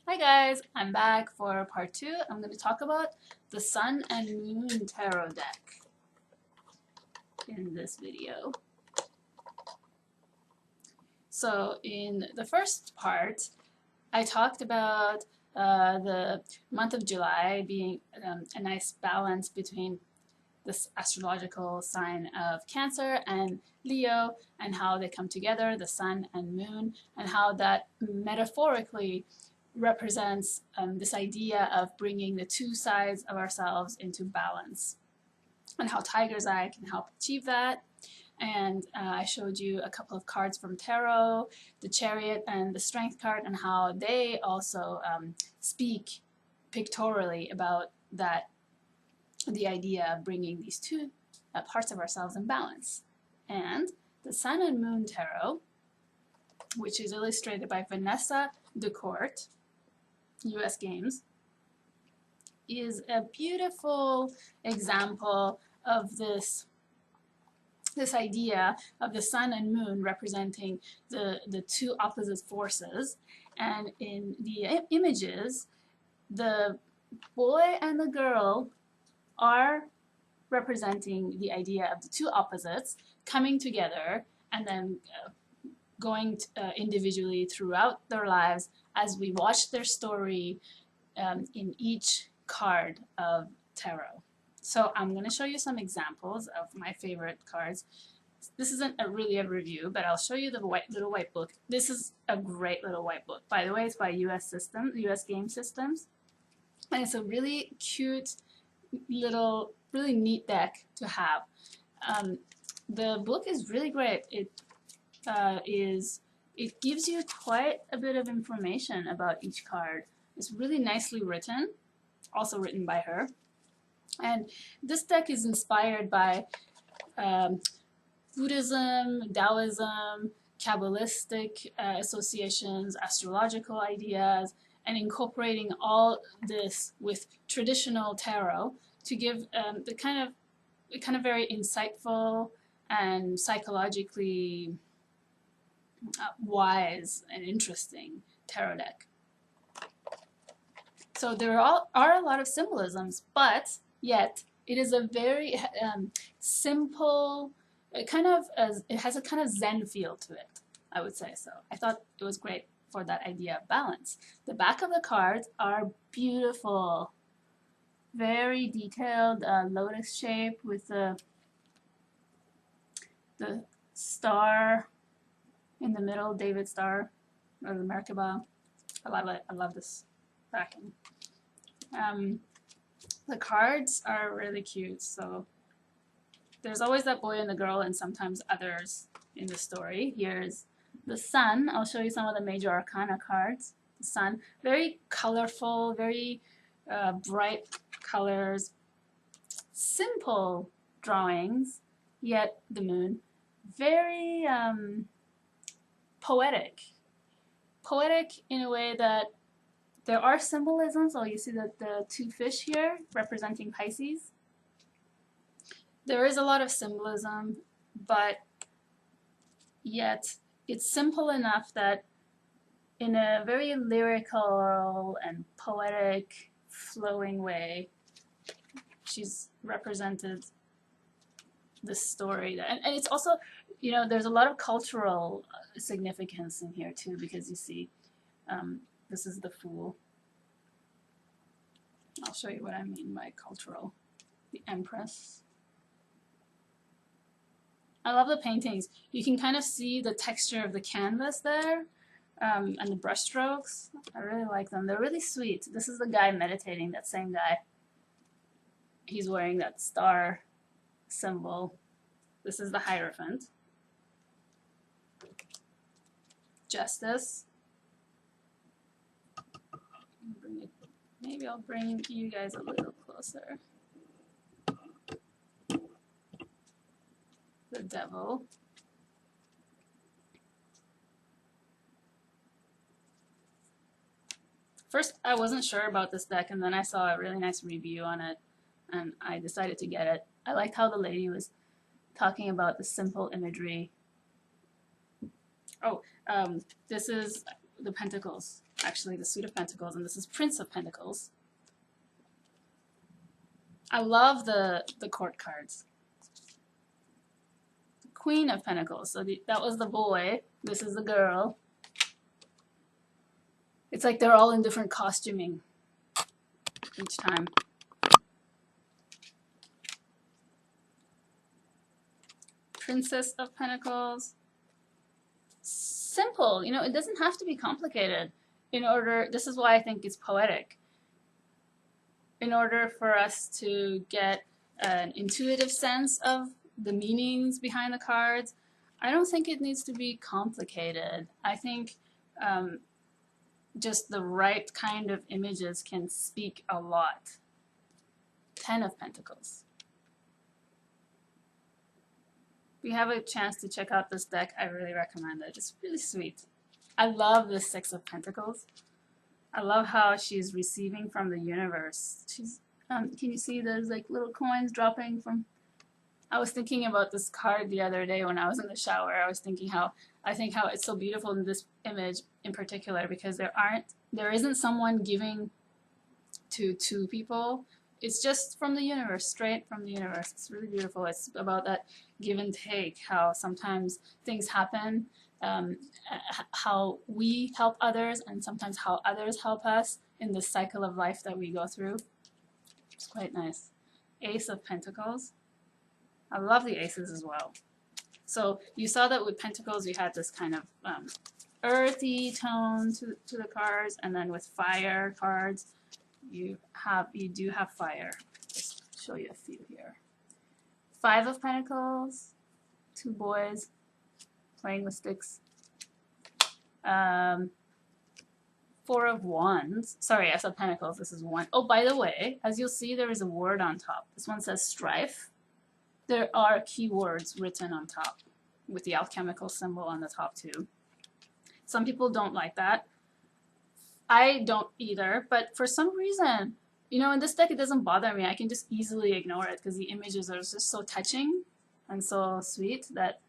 Hi guys, I'm back for part 2. I'm going to talk about the Sun and Moon Tarot deck in this video. So in the first part, I talked about the month of July being a nice balance between this astrological sign of Cancer and Leo and how they come together, the Sun and Moon, and how that metaphorically represents this idea of bringing the two sides of ourselves into balance and how Tiger's Eye can help achieve that. And I showed you a couple of cards from Tarot, the Chariot and the Strength card, and how they also speak pictorially about that, the idea of bringing these two parts of ourselves in balance. And the Sun and Moon Tarot, which is illustrated by Vanessa Decort, US Games, is a beautiful example of this idea of the sun and moon representing the two opposite forces. And in the images, the boy and the girl are representing the idea of the two opposites coming together and then going individually throughout their lives as we watch their story in each card of tarot. So I'm going to show you some examples of my favorite cards. This isn't really a review, but I'll show you the little white book. This is a great little white book. By the way, it's by US Game Systems. And it's a really cute little, really neat deck to have. The book is really great. It gives you quite a bit of information about each card. It's really nicely written, also written by her. And this deck is inspired by Buddhism, Taoism, Kabbalistic associations, astrological ideas, and incorporating all this with traditional tarot to give the kind of very insightful and psychologically wise and interesting tarot deck. So there are a lot of symbolisms, but yet it is a very simple, it has a kind of Zen feel to it, I would say. So I thought it was great for that idea of balance. The back of the cards are beautiful, very detailed lotus shape with the star in the middle, David Star, or the Merkaba. I love it. I love this backing. The cards are really cute. So there's always that boy and the girl and sometimes others in the story. Here's the sun. I'll show you some of the major arcana cards. The sun, very colorful, very bright colors, simple drawings, yet the moon, very poetic in a way that there are symbolisms. So you see that the two fish here representing Pisces. There is a lot of symbolism, but yet it's simple enough that in a very lyrical and poetic, flowing way, she's represented this story. And it's also, you know, there's a lot of cultural significance in here too, because you see, this is the Fool. I'll show you what I mean by cultural. The Empress. I love the paintings. You can kind of see the texture of the canvas there, and the brush strokes. I really like them. They're really sweet. This is the guy meditating, that same guy. He's wearing that star symbol. This is the Hierophant. Justice. Maybe I'll bring you guys a little closer. The Devil. First, I wasn't sure about this deck, and then I saw a really nice review on it, and I decided to get it. I liked how the lady was talking about the simple imagery. Oh, this is the Pentacles, actually the suit of Pentacles, and this is Prince of Pentacles. I love the court cards. Queen of Pentacles, so that was the boy, this is the girl. It's like they're all in different costuming each time. Princess of Pentacles. Simple, you know, it doesn't have to be complicated in order, this is why I think it's poetic. In order for us to get an intuitive sense of the meanings behind the cards, I don't think it needs to be complicated. I think just the right kind of images can speak a lot. 10 of Pentacles. If you have a chance to check out this deck, I really recommend it. It's really sweet. I love the 6 of Pentacles. I love how she's receiving from the universe. She's, can you see there's like little coins dropping from... I was thinking about this card the other day when I was in the shower. I was thinking how it's so beautiful in this image in particular, because there isn't someone giving to two people. It's just from the universe, straight from the universe. It's really beautiful. It's about that give and take, how sometimes things happen, how we help others, and sometimes how others help us in the cycle of life that we go through. It's quite nice. Ace of Pentacles. I love the aces as well. So you saw that with Pentacles, you had this kind of earthy tone to the cards, and then with fire cards, you do have fire. Just show you a few here. 5 of Pentacles, 2 boys playing with sticks. 4 of Wands. Sorry, I said Pentacles. This is 1. Oh, by the way, as you'll see, there is a word on top. This one says strife. There are keywords written on top with the alchemical symbol on the top too. Some people don't like that. I don't either, but for some reason, you know, in this deck it doesn't bother me. I can just easily ignore it because the images are just so touching and so sweet that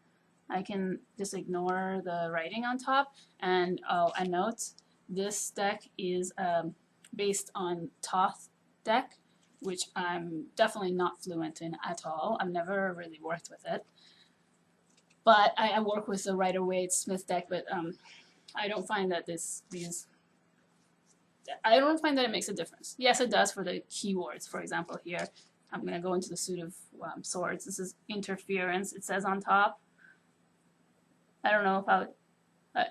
I can just ignore the writing on top. And a note, this deck is based on Thoth deck, which I'm definitely not fluent in at all. I've never really worked with it. But I work with the Rider-Waite Smith deck, but I don't find that I don't find that it makes a difference. Yes, it does for the keywords. For example, here, I'm going to go into the suit of swords. This is interference, it says on top. I don't know if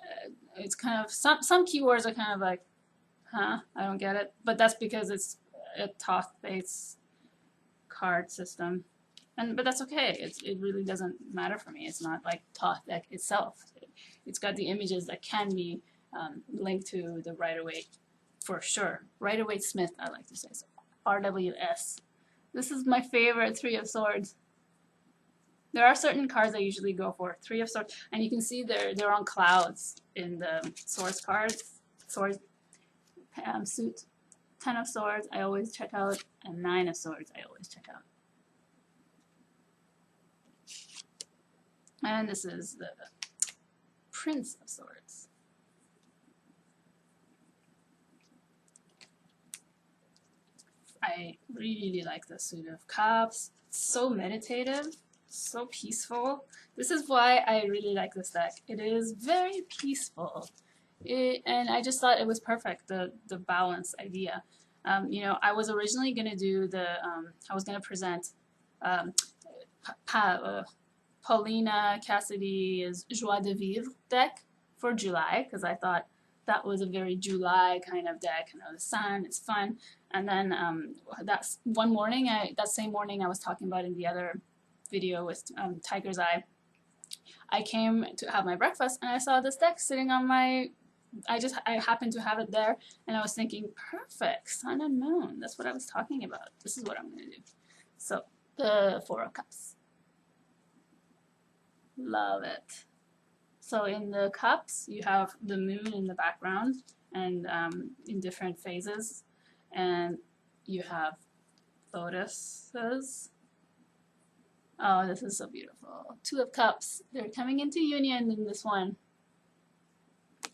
it's kind of, some keywords are kind of like, huh, I don't get it. But that's because it's a Thoth-based card system. But that's okay. It really doesn't matter for me. It's not like Thoth deck itself. It's got the images that can be linked to the Rider-Waite for sure. Rider-Waite Smith, I like to say so. RWS. This is my favorite 3 of Swords. There are certain cards I usually go for. 3 of Swords, and you can see they're on clouds in the Swords cards. Swords suit. 10 of Swords, I always check out, and 9 of Swords, I always check out. And this is the Prince of Swords. I really like the suit of Cups. It's so meditative, so peaceful. This is why I really like this deck. It is very peaceful. And I just thought it was perfect, the balance idea. You know, I was originally going to do I was going to present Paulina Cassidy's Joie de Vivre deck for July, because I thought that was a very July kind of deck. You know, the sun, it's fun. And then that's one morning, that same morning I was talking about in the other video with Tiger's Eye, I came to have my breakfast and I saw this deck sitting on my, I happened to have it there, and I was thinking, perfect, Sun and Moon, that's what I was talking about. This is what I'm going to do. So, the 4 of Cups. Love it. So in the cups, you have the moon in the background and in different phases, and you have lotuses. Oh, this is so beautiful. 2 of Cups. They're coming into union in this one.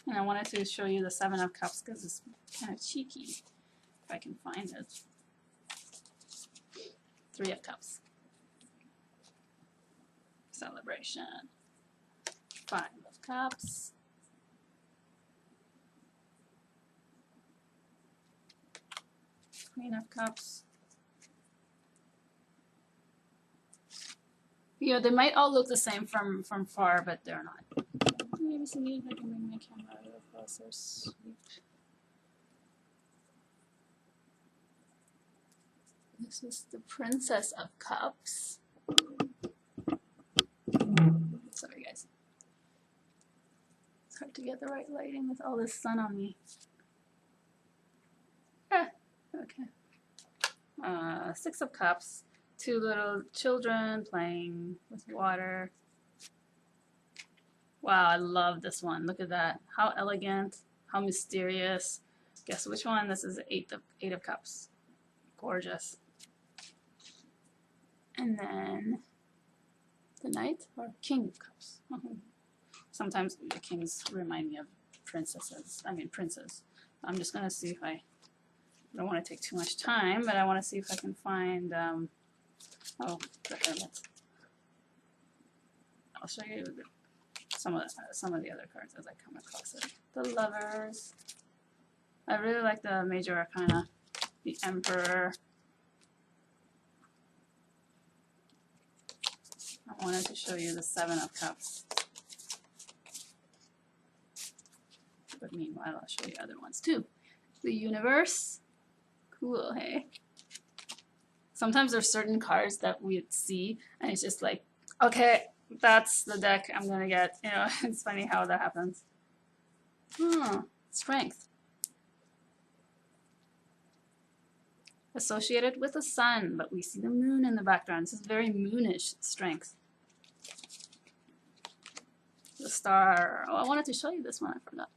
And I wanted to show you the Seven of Cups because it's kind of cheeky, if I can find it. Three of Cups. Celebration. Five of Cups. Queen of Cups. You know, they might all look the same from far, but they're not. Maybe see if I can bring my camera a little closer. Sweep. This is the Princess of Cups. Sorry, guys. It's hard to get the right lighting with all this sun on me. Ah, okay. Six of Cups. Two little children playing with water. Wow, I love this one. Look at that. How elegant, how mysterious. Guess which one? This is Eight of Cups. Gorgeous. And then the Knight or King of Cups. Sometimes the kings remind me of princesses. I mean princes. I'm just gonna see if I don't want to take too much time, but I want to see if I can find oh, the Hermit. I'll show you some of the other cards as I come across it. The Lovers. I really like the Major Arcana. The Emperor. I wanted to show you the Seven of Cups. But meanwhile, I'll show you other ones too. The Universe. Cool, hey? Sometimes there's certain cards that we see, and it's just like, okay, that's the deck I'm gonna get. You know, it's funny how that happens. Strength. Associated with the sun, but we see the moon in the background. This is very moonish strength. The Star. Oh, I wanted to show you this one. I forgot.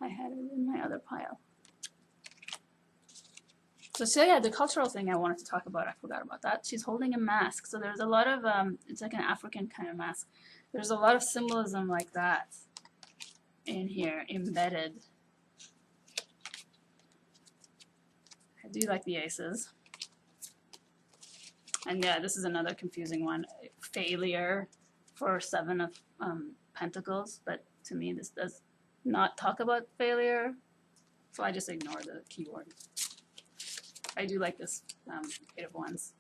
I had it in my other pile. So yeah, the cultural thing I wanted to talk about, I forgot about that. She's holding a mask. So there's a lot of, it's like an African kind of mask. There's a lot of symbolism like that in here, embedded. I do like the aces. And yeah, this is another confusing one. Failure for Seven of Pentacles, but to me this does not talk about failure. So I just ignore the keyword. I do like this Eight of Wands.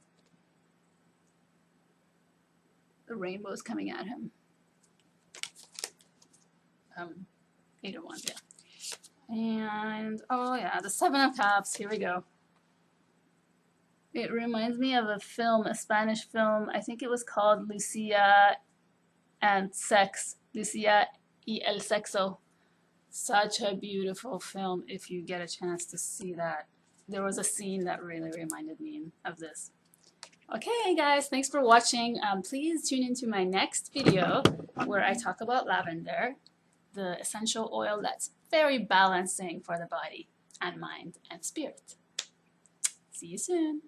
The rainbow's coming at him. Eight of Wands, yeah. And, oh yeah, the Seven of Cups, here we go. It reminds me of a film, a Spanish film. I think it was called Lucia and Sex. Lucia y el Sexo. Such a beautiful film if you get a chance to see that. There was a scene that really reminded me of this. Okay guys, thanks for watching. Please tune into my next video where I talk about lavender, the essential oil that's very balancing for the body and mind and spirit. See you soon.